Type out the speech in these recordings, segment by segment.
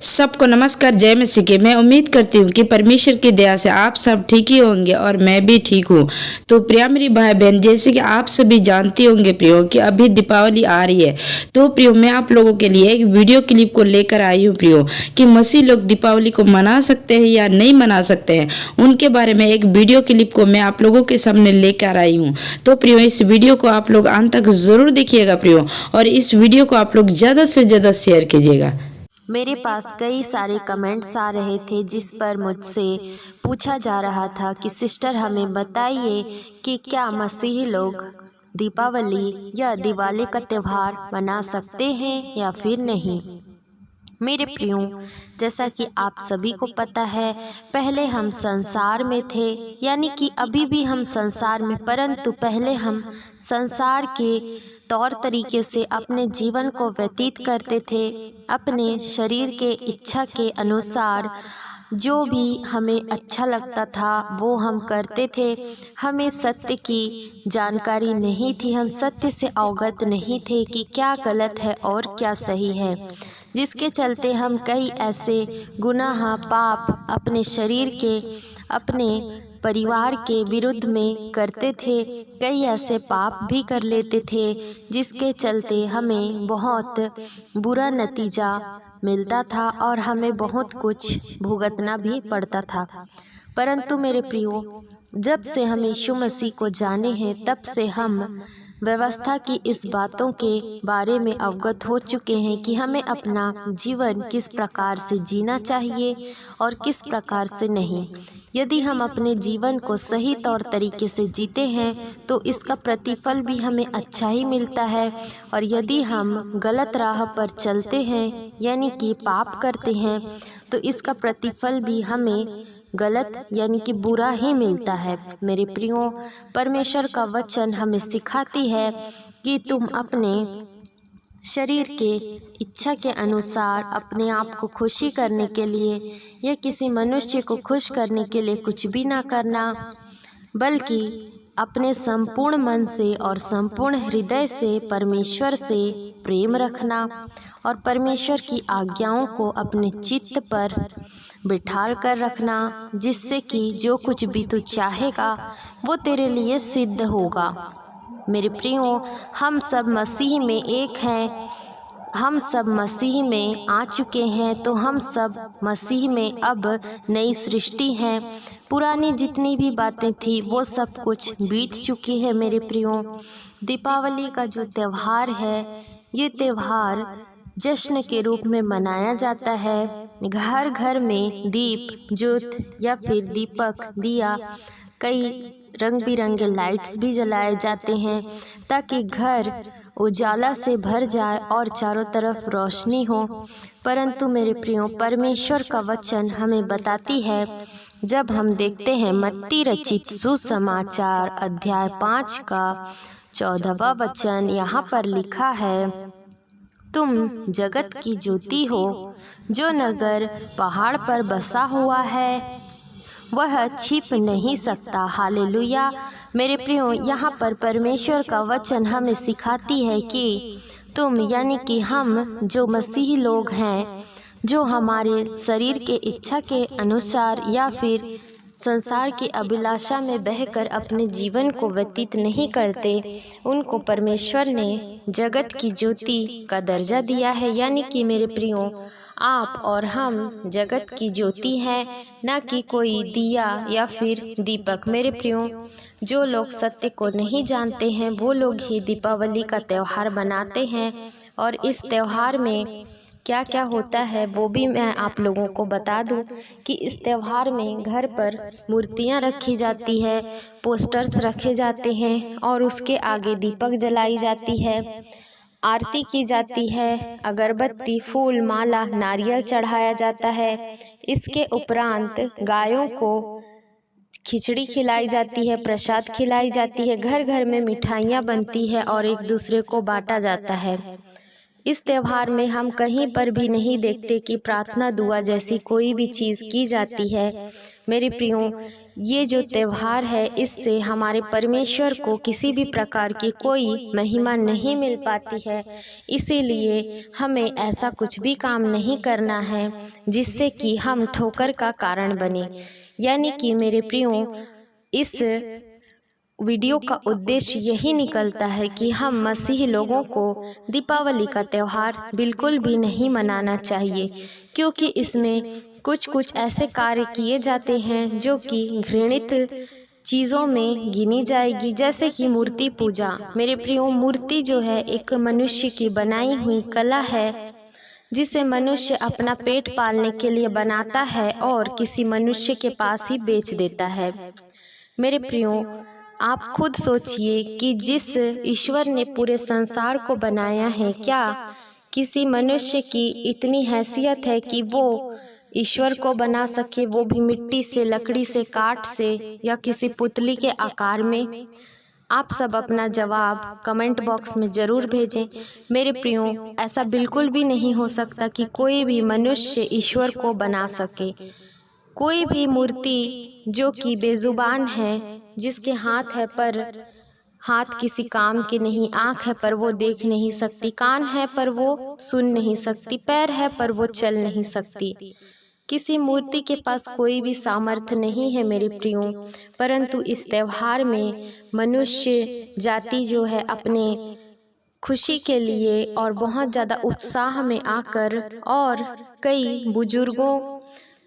सबको नमस्कार, जय मसीह की। मैं उम्मीद करती हूँ कि परमेश्वर की दया से आप सब ठीक ही होंगे और मैं भी ठीक हूँ। तो प्रिय मेरी भाई बहन, जैसे कि आप सभी जानते होंगे प्रियो कि अभी दीपावली आ रही है। तो प्रियो मैं आप लोगों के लिए एक वीडियो क्लिप को लेकर आई हूँ प्रियो कि मसीह लोग दीपावली को मना सकते हैं या नहीं मना सकते हैं, उनके बारे में एक वीडियो क्लिप को मैं आप लोगों के सामने लेकर आई हूँ। तो प्रियो इस वीडियो को आप लोग अंत तक जरूर देखिएगा प्रियो, और इस वीडियो को आप लोग ज़्यादा से ज़्यादा शेयर कीजिएगा। मेरे पास कई सारे कमेंट्स आ रहे थे जिस पर मुझसे पूछा जा रहा था कि सिस्टर हमें बताइए कि क्या मसीही लोग दीपावली या दिवाली का त्यौहार मना सकते हैं या फिर नहीं। मेरे प्रियो, जैसा कि आप सभी को पता है, पहले हम संसार में थे, यानी कि अभी भी हम संसार में, परंतु पहले हम संसार के तौर तरीके से अपने जीवन को व्यतीत करते थे। अपने शरीर के इच्छा के अनुसार जो भी हमें अच्छा लगता था वो हम करते थे। हमें सत्य की जानकारी नहीं थी, हम सत्य से अवगत नहीं थे कि क्या गलत है और क्या सही है, जिसके चलते हम कई ऐसे गुनाह पाप अपने शरीर के, अपने परिवार के विरुद्ध में करते थे। कई ऐसे पाप भी कर लेते थे जिसके चलते हमें बहुत बुरा नतीजा मिलता था और हमें बहुत कुछ भुगतना भी पड़ता था। परंतु मेरे प्रियो, जब से हम यीशु मसीह को जाने हैं तब से हम व्यवस्था की इस बातों के बारे में अवगत हो चुके हैं कि हमें अपना जीवन किस प्रकार से जीना चाहिए और किस प्रकार से नहीं। यदि हम अपने जीवन को सही तौर तरीके से जीते हैं तो इसका प्रतिफल भी हमें अच्छा ही मिलता है, और यदि हम गलत राह पर चलते हैं यानी कि पाप करते हैं तो इसका प्रतिफल भी हमें गलत यानी कि बुरा ही मिलता है। मेरे प्रियो, परमेश्वर का वचन हमें सिखाती है कि तुम अपने शरीर के इच्छा के अनुसार अपने आप को खुशी करने के लिए या किसी मनुष्य को खुश करने के लिए कुछ भी ना करना, बल्कि अपने संपूर्ण मन से और संपूर्ण हृदय से परमेश्वर से प्रेम रखना और परमेश्वर की आज्ञाओं को अपने चित्त पर बिठाल कर रखना, जिससे कि जो कुछ भी तू चाहेगा वो तेरे लिए सिद्ध होगा। मेरे प्रियो, हम सब मसीह में एक हैं, हम सब मसीह में आ चुके हैं, तो हम सब मसीह में अब नई सृष्टि हैं। पुरानी जितनी भी बातें थी वो सब कुछ बीत चुकी है। मेरे प्रियो, दीपावली का जो त्यौहार है, ये त्यौहार जश्न के रूप में मनाया जाता है। घर घर में दीप ज्योत या फिर दीपक दिया, कई रंग बिरंगे लाइट्स भी जलाए जाते हैं ताकि घर उजाला से भर जाए और चारों तरफ रोशनी हो। परंतु मेरे प्रियो, परमेश्वर का वचन हमें बताती है, जब हम देखते हैं मत्ती रचित सुसमाचार अध्याय 5 का 14वां वचन, यहाँ पर लिखा है, तुम जगत की ज्योति हो। जो नगर पहाड़ पर बसा हुआ है वह छिप नहीं सकता। हालेलुया। मेरे प्रियो, यहाँ पर परमेश्वर का वचन हमें सिखाती है कि तुम यानी कि हम जो मसीही लोग हैं, जो हमारे शरीर के इच्छा के अनुसार या फिर संसार की अभिलाषा में बहकर अपने जीवन को व्यतीत नहीं करते, उनको परमेश्वर ने जगत की ज्योति का दर्जा दिया है। यानी कि मेरे प्रियो, आप और हम जगत की ज्योति हैं, न कि कोई दिया या फिर दीपक। मेरे प्रियो, जो लोग सत्य को नहीं जानते हैं वो लोग ही दीपावली का त्यौहार मनाते हैं, और इस त्यौहार में क्या क्या होता है वो भी मैं आप लोगों को बता दूं कि इस त्यौहार में घर पर मूर्तियां रखी जाती है, पोस्टर्स रखे जाते हैं और उसके आगे दीपक जलाई जाती है, आरती की जाती है, अगरबत्ती, फूल, माला, नारियल चढ़ाया जाता है। इसके उपरांत गायों को खिचड़ी खिलाई जाती है, प्रसाद खिलाई जाती है, घर घर में मिठाइयाँ बनती है और एक दूसरे को बांटा जाता है। इस त्यौहार में हम कहीं पर भी नहीं देखते कि प्रार्थना दुआ जैसी कोई भी चीज़ की जाती है। मेरे प्रियो, ये जो त्यौहार है इससे हमारे परमेश्वर को किसी भी प्रकार की कोई महिमा नहीं मिल पाती है। इसीलिए हमें ऐसा कुछ भी काम नहीं करना है जिससे कि हम ठोकर का कारण बने। यानी कि मेरे प्रियो, इस वीडियो का उद्देश्य यही निकलता है कि हम मसीही लोगों को दीपावली का त्यौहार बिल्कुल भी नहीं मनाना चाहिए, क्योंकि इसमें कुछ ऐसे कार्य किए जाते हैं जो कि घृणित चीज़ों में गिनी जाएगी, जैसे कि मूर्ति पूजा। मेरे प्रियो, मूर्ति जो है एक मनुष्य की बनाई हुई कला है जिसे मनुष्य अपना पेट पालने के लिए बनाता है और किसी मनुष्य के पास ही बेच देता है। मेरे प्रियो, आप खुद सोचिए कि जिस ईश्वर ने पूरे संसार को बनाया है, क्या किसी मनुष्य की इतनी हैसियत है कि वो ईश्वर को बना सके, वो भी मिट्टी से, लकड़ी से, काठ से या किसी पुतली के आकार में? आप सब अपना जवाब कमेंट बॉक्स में ज़रूर भेजें। मेरे प्रियो, ऐसा बिल्कुल भी नहीं हो सकता कि कोई भी मनुष्य ईश्वर को बना सके। कोई भी मूर्ति जो कि बेजुबान है, जिसके हाथ है पर हाथ किसी काम के नहीं, आँख है पर वो देख नहीं सकती, कान है पर वो सुन नहीं सकती, पैर है पर वो चल नहीं सकती, किसी मूर्ति के पास कोई भी सामर्थ्य नहीं है मेरे प्रियो। परंतु इस त्यौहार में मनुष्य जाति जो है अपने खुशी के लिए और बहुत ज़्यादा उत्साह में आकर और कई बुजुर्गों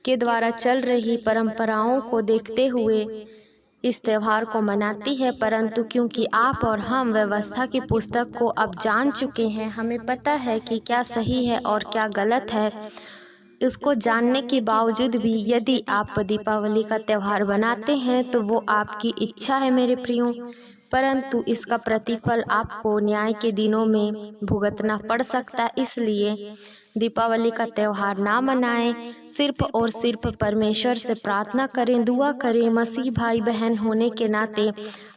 के द्वारा चल रही परंपराओं को देखते हुए इस त्यौहार को मनाती है। परंतु क्योंकि आप और हम व्यवस्था की पुस्तक को अब जान चुके हैं, हमें पता है कि क्या सही है और क्या गलत है। इसको जानने के बावजूद भी यदि आप दीपावली का त्यौहार बनाते हैं तो वो आपकी इच्छा है मेरे प्रियो, परंतु इसका प्रतिफल आपको न्याय के दिनों में भुगतना पड़ सकता है। इसलिए दीपावली का त्यौहार ना मनाएं, सिर्फ और सिर्फ परमेश्वर से प्रार्थना करें, दुआ करें। मसीह भाई बहन होने के नाते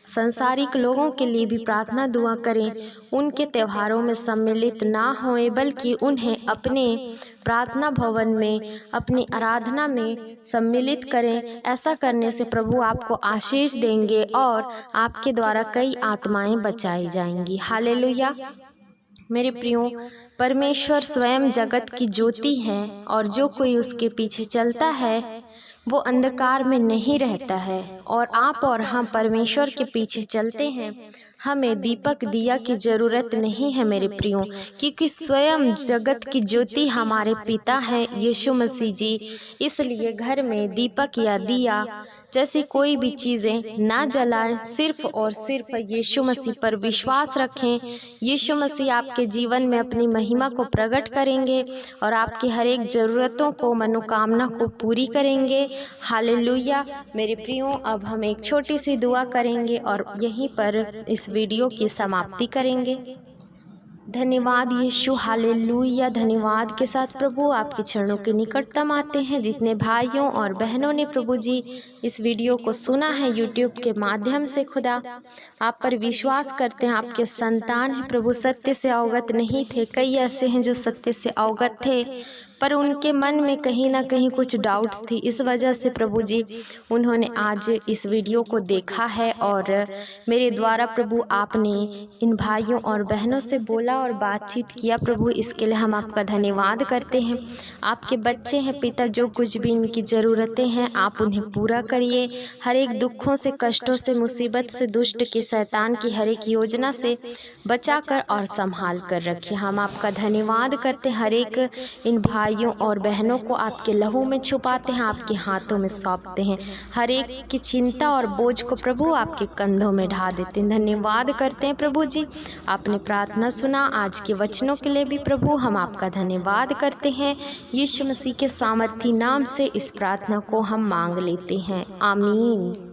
संसारिक लोगों के लिए भी प्रार्थना दुआ करें। उनके त्योहारों में सम्मिलित ना होएं, बल्कि उन्हें अपने प्रार्थना भवन में, अपनी आराधना में सम्मिलित करें। ऐसा करने से प्रभु आपको आशीष देंगे और आपके द्वारा कई आत्माएं बचाई जाएंगी। हालेलुया। मेरे प्रियो, परमेश्वर स्वयं जगत की ज्योति है और जो कोई उसके पीछे चलता है वो अंधकार में नहीं रहता है। और आप और हम परमेश्वर के पीछे चलते हैं, हमें दीपक दिया की ज़रूरत नहीं है मेरे प्रियो, क्योंकि स्वयं जगत की ज्योति हमारे पिता हैं यीशु मसीह जी। इसलिए घर में दीपक या दिया जैसी कोई भी चीज़ें ना जलाएं, सिर्फ और सिर्फ यीशु मसीह पर विश्वास रखें। यीशु मसीह आपके जीवन में अपनी महिमा को प्रकट करेंगे और आपकी हर एक ज़रूरतों को, मनोकामना को पूरी करेंगे। हालेलुया। मेरे प्रियो, अब हम एक छोटी सी दुआ करेंगे और यहीं पर इस वीडियो की समाप्ति करेंगे। धन्यवाद यीशु, हालेलुया। धन्यवाद के साथ प्रभु आपके चरणों के निकटतम आते हैं। जितने भाइयों और बहनों ने प्रभु जी इस वीडियो को सुना है यूट्यूब के माध्यम से, खुदा आप पर विश्वास करते हैं, आपके संतान हैं प्रभु, सत्य से अवगत नहीं थे। कई ऐसे हैं जो सत्य से अवगत थे पर उनके मन में कहीं ना कहीं कुछ डाउट्स थी। इस वजह से प्रभु जी उन्होंने आज इस वीडियो को देखा है और मेरे द्वारा प्रभु आपने इन भाइयों और बहनों से बोला और बातचीत किया। प्रभु इसके लिए हम आपका धन्यवाद करते हैं। आपके बच्चे हैं पिता, जो कुछ भी इनकी ज़रूरतें हैं आप उन्हें पूरा करिए। हर एक दुखों से, कष्टों से, मुसीबत से, दुष्ट के शैतान की हर एक योजना से बचा कर और संभाल कर रखिए। हम आपका धन्यवाद करते हैं। हर एक इन भाइयों और बहनों को आपके लहू में छुपाते हैं, आपके हाथों में सौंपते हैं। हर एक की चिंता और बोझ को प्रभु आपके कंधों में ढा देते हैं। धन्यवाद करते हैं प्रभु जी, आपने प्रार्थना सुना। आज के वचनों के लिए भी प्रभु हम आपका धन्यवाद करते हैं। यीशु मसीह के सामर्थी नाम से इस प्रार्थना को हम मांग लेते हैं, आमीन।